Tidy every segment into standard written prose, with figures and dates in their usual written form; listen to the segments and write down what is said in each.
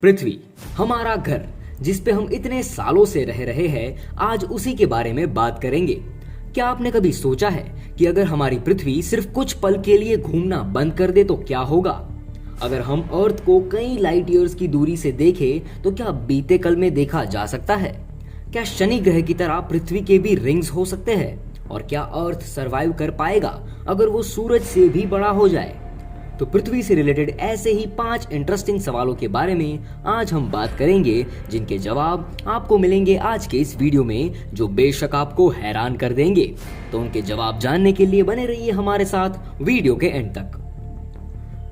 पृथ्वी, हमारा घर, जिस पे हम इतने सालों से रह रहे हैं, आज उसी के बारे में बात करेंगे। क्या आपने कभी सोचा है कि अगर हमारी पृथ्वी सिर्फ कुछ पल के लिए घूमना बंद कर दे तो क्या होगा? अगर हम अर्थ को कई लाइट ईयर्स की दूरी से देखें तो क्या बीते कल में देखा जा सकता है? क्या शनि ग्रह की तरह पृथ्वी के भी रिंग्स हो सकते हैं? और क्या अर्थ सरवाइव कर पाएगा अगर वो सूरज से भी बड़ा हो जाए? तो पृथ्वी से रिलेटेड ऐसे ही 5 इंटरेस्टिंग सवालों के बारे में आज हम बात करेंगे, जिनके जवाब आपको मिलेंगे आज के इस वीडियो में, जो बेशक आपको हैरान कर देंगे। तो उनके जवाब जानने के लिए बने रहिए हमारे साथ वीडियो के एंड तक।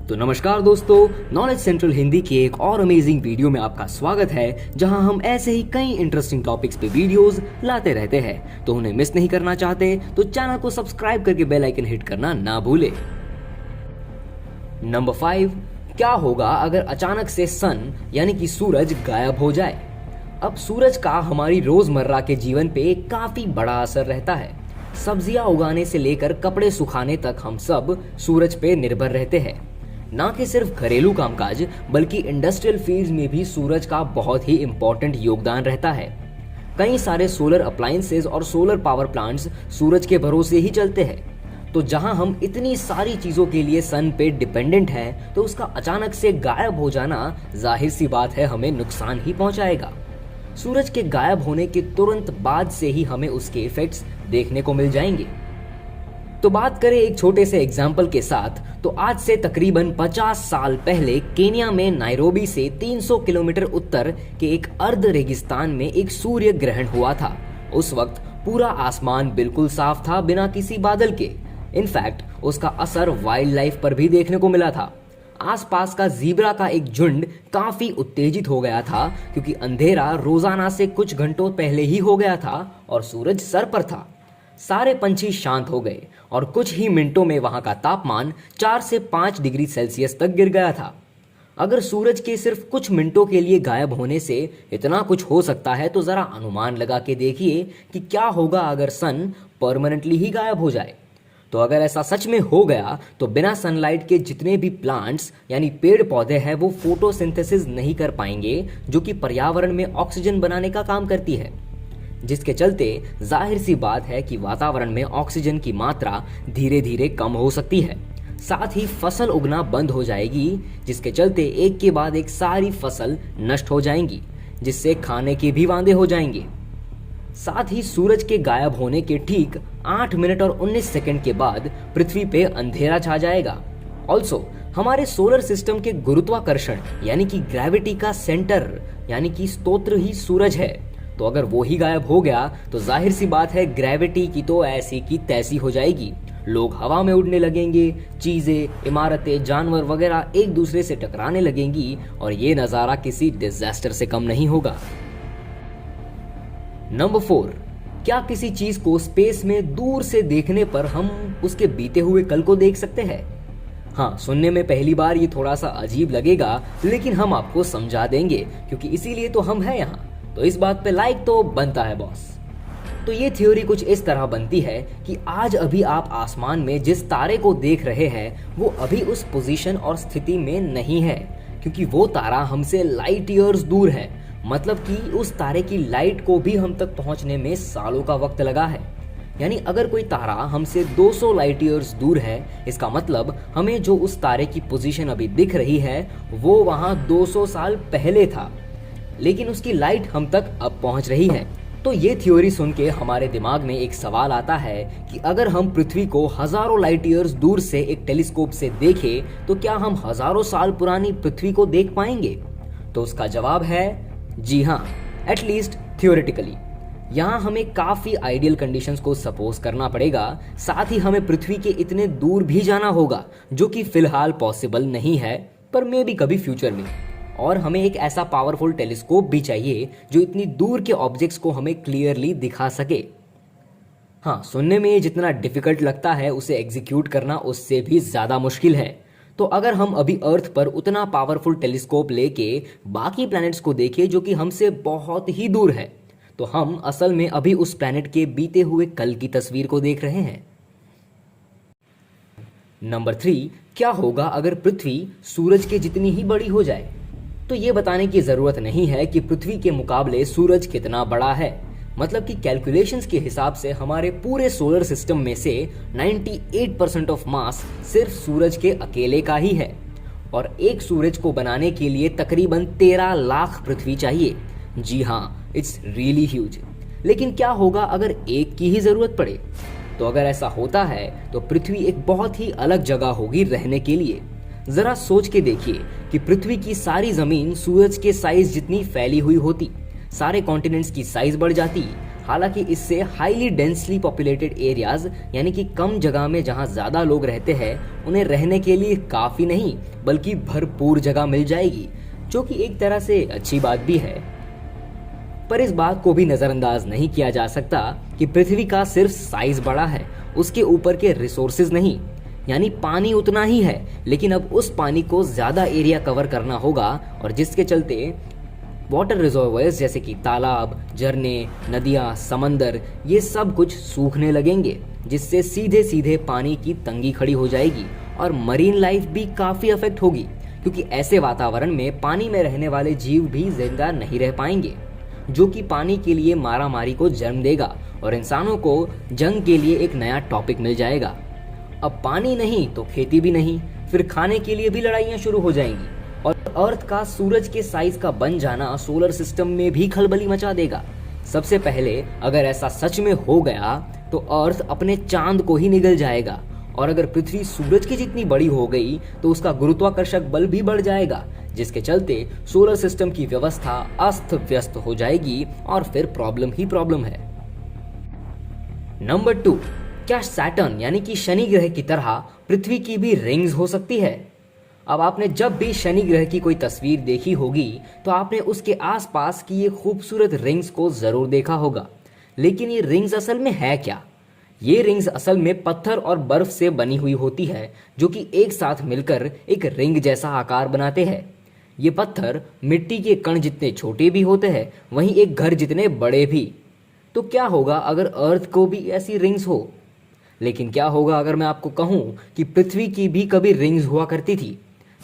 तो नमस्कार दोस्तों, नॉलेज सेंट्रल हिंदी के एक और अमेजिंग वीडियो में आपका स्वागत है, जहां हम ऐसे ही कई इंटरेस्टिंग टॉपिक्स पे वीडियोस लाते रहते हैं। तो उन्हें मिस नहीं करना चाहते तो चैनल को सब्सक्राइब करके बेल आइकन हिट करना ना भूले। नंबर 5, क्या होगा अगर अचानक से सन यानी कि सूरज गायब हो जाए? अब सूरज का हमारी रोजमर्रा के जीवन पे काफी बड़ा असर रहता है। सब्जियां उगाने से लेकर कपड़े सुखाने तक हम सब सूरज पे निर्भर रहते हैं। ना कि सिर्फ घरेलू कामकाज, बल्कि इंडस्ट्रियल फील्ड्स में भी सूरज का बहुत ही इंपॉर्टेंट योगदान रहता है। कई सारे सोलर अप्लायंसेज और सोलर पावर प्लांट्स सूरज के भरोसे ही चलते हैं। तो जहां हम इतनी सारी चीजों के लिए सन पे डिपेंडेंट हैं, तो उसका अचानक से गायब हो जाना जाहिर सी बात है हमें नुकसान ही पहुंचाएगा। सूरज के गायब होने के तुरंत बाद से ही हमें उसके इफेक्ट्स देखने को मिल जाएंगे। तो बात करें एक छोटे से एग्जाम्पल के साथ, तो आज से तकरीबन 50 साल पहले केन्या में नायरोबी से 300 किलोमीटर उत्तर के एक अर्ध रेगिस्तान में एक सूर्य ग्रहण हुआ था। उस वक्त पूरा आसमान बिल्कुल साफ था, बिना किसी बादल के। इनफैक्ट उसका असर वाइल्ड लाइफ पर भी देखने को मिला था। आसपास का जीब्रा का एक झुंड काफी उत्तेजित हो गया था, क्योंकि अंधेरा रोजाना से कुछ घंटों पहले ही हो गया था और सूरज सर पर था। सारे पंछी शांत हो गए और कुछ ही मिनटों में वहां का तापमान 4 से 5 डिग्री सेल्सियस तक गिर गया था। अगर सूरज के सिर्फ कुछ मिनटों के लिए गायब होने से इतना कुछ हो सकता है, तो जरा अनुमान लगा के देखिए कि क्या होगा अगर सन परमानेंटली ही गायब हो जाए। तो अगर ऐसा सच में हो गया, तो बिना सनलाइट के जितने भी प्लांट्स यानी पेड़ पौधे हैं, वो फोटोसिंथेसिस नहीं कर पाएंगे, जो कि पर्यावरण में ऑक्सीजन बनाने का काम करती है। जिसके चलते जाहिर सी बात है कि वातावरण में ऑक्सीजन की मात्रा धीरे धीरे कम हो सकती है। साथ ही फसल उगना बंद हो जाएगी, जिसके चलते एक के बाद एक सारी फसल नष्ट हो जाएंगी, जिससे खाने के भी वांदे हो जाएंगे। साथ ही सूरज के गायब होने के ठीक 8 मिनट और 19 सेकंड के बाद पृथ्वी पे अंधेरा छा जाएगा। ऑल्सो हमारे सोलर सिस्टम के गुरुत्वाकर्षण यानी कि ग्रेविटी का सेंटर यानी कि स्रोत ही सूरज है। तो अगर वो ही गायब हो गया, तो जाहिर सी बात है ग्रेविटी की तो ऐसी की तैसी हो जाएगी। लोग हवा में उड़ने लगेंगे, चीजें, इमारतें, जानवर वगैरह एक दूसरे से टकराने लगेंगी, और ये नज़ारा किसी डिजास्टर से कम नहीं होगा। नंबर 4, क्या किसी चीज को स्पेस में दूर से देखने पर हम उसके बीते हुए कल को देख सकते हैं? हाँ, सुनने में पहली बार ये थोड़ा सा अजीब लगेगा, लेकिन हम आपको समझा देंगे, क्योंकि इसीलिए तो हम हैं यहाँ। तो इस बात पे लाइक तो बनता है बॉस। तो ये थ्योरी कुछ इस तरह बनती है कि आज अभी आप आसमान में जिस तारे को देख रहे हैं, वो अभी उस पोजीशन और स्थिति में नहीं है, क्योंकि वो तारा हमसे लाइट ईयर्स दूर है। मतलब कि उस तारे की लाइट को भी हम तक पहुंचने में सालों का वक्त लगा है। यानी अगर कोई तारा हमसे 200 लाइट ईयर्स दूर है, इसका मतलब हमें जो उस तारे की पोजीशन अभी दिख रही है, वो वहां 200 साल पहले था, लेकिन उसकी लाइट हम तक अब पहुंच रही है। तो ये थ्योरी सुन के हमारे दिमाग में एक सवाल आता है कि अगर हम पृथ्वी को हजारों लाइट ईयर्स दूर से एक टेलीस्कोप से देखें, तो क्या हम हजारों साल पुरानी पृथ्वी को देख पाएंगे? तो उसका जवाब है जी हाँ, एटलीस्ट थियोरेटिकली। यहाँ हमें काफी आइडियल कंडीशंस को सपोज करना पड़ेगा। साथ ही हमें पृथ्वी के इतने दूर भी जाना होगा, जो कि फिलहाल पॉसिबल नहीं है, पर मे भी कभी फ्यूचर में। और हमें एक ऐसा पावरफुल टेलीस्कोप भी चाहिए जो इतनी दूर के ऑब्जेक्ट्स को हमें क्लियरली दिखा सके। हाँ, सुनने में जितना डिफिकल्ट लगता है, उसे एग्जीक्यूट करना उससे भी ज्यादा मुश्किल है। तो अगर हम अभी अर्थ पर उतना पावरफुल टेलीस्कोप लेके बाकी प्लैनेट्स को देखें जो कि हमसे बहुत ही दूर है, तो हम असल में अभी उस प्लैनेट के बीते हुए कल की तस्वीर को देख रहे हैं। नंबर 3, क्या होगा अगर पृथ्वी सूरज के जितनी ही बड़ी हो जाए? तो ये बताने की जरूरत नहीं है कि पृथ्वी के मुकाबले सूरज कितना बड़ा है। मतलब कि कैलकुलेशंस के हिसाब से हमारे पूरे सोलर सिस्टम में से 98% ऑफ मास सिर्फ सूरज के अकेले का ही है, और एक सूरज को बनाने के लिए तकरीबन 13 लाख पृथ्वी चाहिए। जी हाँ, इट्स रियली ह्यूज। लेकिन क्या होगा अगर एक की ही जरूरत पड़े? तो अगर ऐसा होता है तो पृथ्वी एक बहुत ही अलग जगह होगी रहने के लिए। जरा सोच के देखिए कि पृथ्वी की सारी जमीन सूरज के साइज जितनी फैली हुई होती, सारे कॉन्टिनेंट्स की साइज बढ़ जाती। हालांकि इससे हाईली डेंसली पॉपुलेटेड एरियाज, यानी कि कम जगह में जहां ज्यादा लोग रहते हैं, उन्हें रहने के लिए काफी नहीं बल्कि भरपूर जगह मिल जाएगी, जो कि एक तरह से अच्छी बात भी है। पर इस बात को भी नजरअंदाज नहीं किया जा सकता कि पृथ्वी का सिर्फ साइज बड़ा है, उसके ऊपर के रिसोर्सेज नहीं। यानी पानी उतना ही है, लेकिन अब उस पानी को ज्यादा एरिया कवर करना होगा, और जिसके चलते वाटर रिजर्वोयर्स जैसे कि तालाब, झरने, नदियां, समंदर, ये सब कुछ सूखने लगेंगे, जिससे सीधे सीधे पानी की तंगी खड़ी हो जाएगी और मरीन लाइफ भी काफी अफेक्ट होगी, क्योंकि ऐसे वातावरण में पानी में रहने वाले जीव भी जिंदा नहीं रह पाएंगे, जो कि पानी के लिए मारामारी को जन्म देगा और इंसानों को जंग के लिए एक नया टॉपिक मिल जाएगा। अब पानी नहीं तो खेती भी नहीं, फिर खाने के लिए भी लड़ाइयां शुरू हो जाएंगी, और अर्थ का सूरज के साइज का बन जाना सोलर सिस्टम में भी खलबली मचा देगा। सबसे पहले अगर ऐसा सच में हो गया तो अर्थ अपने चांद को ही निगल जाएगा, और अगर पृथ्वी सूरज की जितनी बड़ी हो गई तो उसका गुरुत्वाकर्षक बल भी बढ़ जाएगा, जिसके चलते सोलर सिस्टम की व्यवस्था अस्त व्यस्त हो जाएगी और फिर प्रॉब्लम ही प्रॉब्लम है। नंबर 2, क्या सैटर्न यानी कि शनि ग्रह की तरह पृथ्वी की भी रिंग्स हो सकती है? अब आपने जब भी शनि ग्रह की कोई तस्वीर देखी होगी तो आपने उसके आसपास की ये खूबसूरत रिंग्स को जरूर देखा होगा। लेकिन ये रिंग्स असल में है क्या? ये रिंग्स असल में पत्थर और बर्फ से बनी हुई होती है, जो कि एक साथ मिलकर एक रिंग जैसा आकार बनाते हैं। ये पत्थर मिट्टी के कण जितने छोटे भी होते हैं, वहीं एक घर जितने बड़े भी। तो क्या होगा अगर अर्थ को भी ऐसी रिंग्स हो? लेकिन क्या होगा अगर मैं आपको कहूं कि पृथ्वी की भी कभी रिंग्स हुआ करती थी?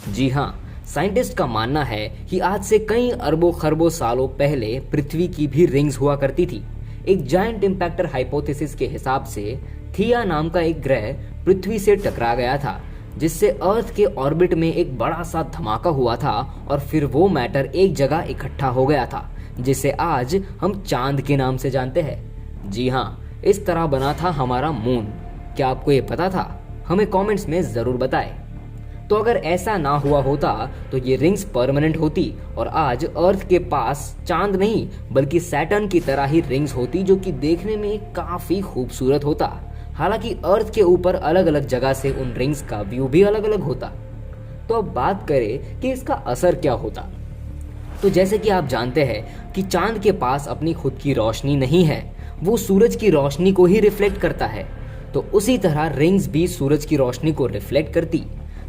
जी हाँ, साइंटिस्ट का मानना है कि आज से कई अरबों खरबों सालों पहले पृथ्वी की भी रिंग्स हुआ करती थी। एक जायंट इम्पैक्टर हाइपोथेसिस के हिसाब से थिया नाम का एक ग्रह पृथ्वी से टकरा गया था, जिससे अर्थ के ऑर्बिट में एक बड़ा सा धमाका हुआ था, और फिर वो मैटर एक जगह इकट्ठा हो गया था, जिसे आज हम चांद के नाम से जानते हैं। जी हाँ, इस तरह बना था हमारा मून। क्या आपको ये पता था? हमें कमेंट्स में जरूर बताएं। तो अगर ऐसा ना हुआ होता तो ये रिंग्स परमानेंट होती, और आज अर्थ के पास चांद नहीं बल्कि सैटर्न की तरह ही रिंग्स होती, जो कि देखने में काफी खूबसूरत होता। हालांकि अर्थ के ऊपर अलग अलग जगह से उन रिंग्स का व्यू भी अलग अलग होता। तो अब बात करें कि इसका असर क्या होता। तो जैसे कि आप जानते हैं कि चांद के पास अपनी खुद की रोशनी नहीं है, वो सूरज की रोशनी को ही रिफ्लेक्ट करता है। तो उसी तरह रिंग्स भी सूरज की रोशनी को रिफ्लेक्ट करती,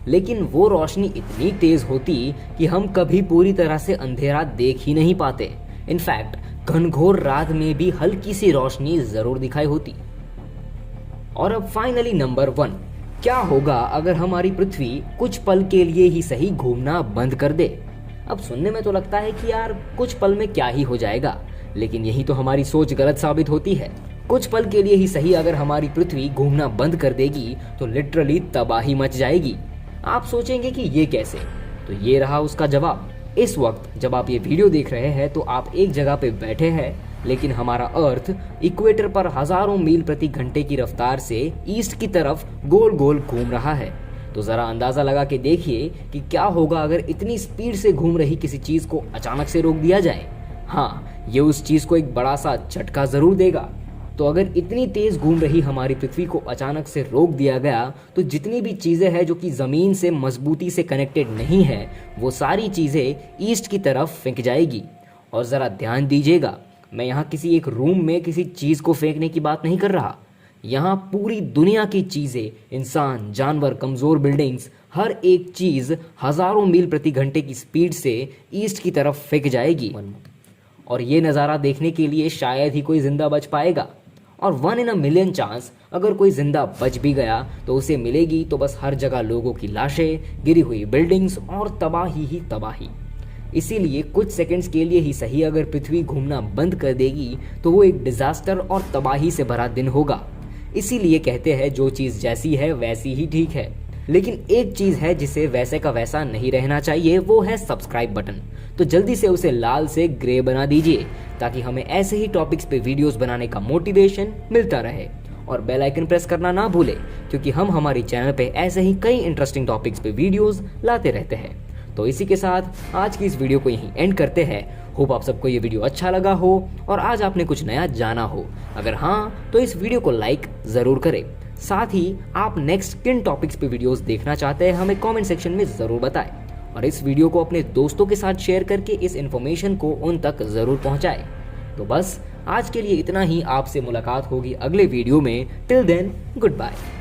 लेकिन वो रोशनी इतनी तेज होती कि हम कभी पूरी तरह से अंधेरा देख ही नहीं पाते। इनफैक्ट घनघोर रात में भी हल्की सी रोशनी जरूर दिखाई होती। और अब फाइनली नंबर 1, क्या होगा अगर हमारी पृथ्वी कुछ पल के लिए ही सही घूमना बंद कर दे? अब सुनने में तो लगता है कि यार कुछ पल में क्या ही हो जाएगा, लेकिन यही तो हमारी सोच गलत साबित होती है। कुछ पल के लिए ही सही अगर हमारी पृथ्वी घूमना बंद कर देगी तो लिटरली तबाही मच जाएगी। आप सोचेंगे कि ये कैसे? तो ये रहा उसका जवाब। इस वक्त जब आप ये वीडियो देख रहे हैं तो आप एक जगह पे बैठे हैं, लेकिन हमारा अर्थ इक्वेटर पर हजारों मील प्रति घंटे की रफ्तार से ईस्ट की तरफ गोल गोल घूम रहा है। तो जरा अंदाजा लगा के देखिए कि क्या होगा अगर इतनी स्पीड से घूम रही किसी चीज को अचानक से रोक दिया जाए। हाँ, ये उस चीज को एक बड़ा सा झटका जरूर देगा। तो अगर इतनी तेज घूम रही हमारी पृथ्वी को अचानक से रोक दिया गया तो जितनी भी चीजें हैं जो कि जमीन से मजबूती से कनेक्टेड नहीं है, वो सारी चीजें ईस्ट की तरफ फेंक जाएगी। और जरा ध्यान दीजिएगा, मैं यहाँ किसी एक रूम में किसी चीज को फेंकने की बात नहीं कर रहा। यहाँ पूरी दुनिया की चीजें, इंसान, जानवर, कमजोर बिल्डिंग्स, हर एक चीज हजारों मील प्रति घंटे की स्पीड से ईस्ट की तरफ फेंक जाएगी। और ये नज़ारा देखने के लिए शायद ही कोई जिंदा बच पाएगा। और 1 in a million चांस अगर कोई जिंदा बच भी गया तो उसे मिलेगी तो बस हर जगह लोगों की लाशें, गिरी हुई बिल्डिंग्स और तबाही ही तबाही। इसीलिए कुछ सेकंड्स के लिए ही सही अगर पृथ्वी घूमना बंद कर देगी तो वो एक डिजास्टर और तबाही से भरा दिन होगा। इसीलिए कहते हैं जो चीज़ जैसी है वैसी ही ठीक है। लेकिन एक चीज़ है जिसे वैसे का वैसा नहीं रहना चाहिए, वो है सब्सक्राइब बटन। तो जल्दी से उसे लाल से ग्रे बना दीजिए ताकि हमें ऐसे ही टॉपिक्स पे वीडियोस बनाने का मोटिवेशन मिलता रहे। और बेल आइकन प्रेस करना ना भूले क्योंकि हम हमारी चैनल पे ऐसे ही कई इंटरेस्टिंग टॉपिक्स पे वीडियोस लाते रहते हैं। तो इसी के साथ आज की इस वीडियो को यहीं एंड करते हैं। होप आप सबको ये वीडियो अच्छा लगा हो और आज आपने कुछ नया जाना हो। अगर हाँ तो इस वीडियो को लाइक ज़रूर करें। साथ ही आप नेक्स्ट किन टॉपिक्स पे वीडियोस देखना चाहते हैं हमें कमेंट सेक्शन में ज़रूर बताएं और इस वीडियो को अपने दोस्तों के साथ शेयर करके इस इन्फॉर्मेशन को उन तक ज़रूर पहुंचाएं। तो बस आज के लिए इतना ही। आपसे मुलाकात होगी अगले वीडियो में। Till then good bye.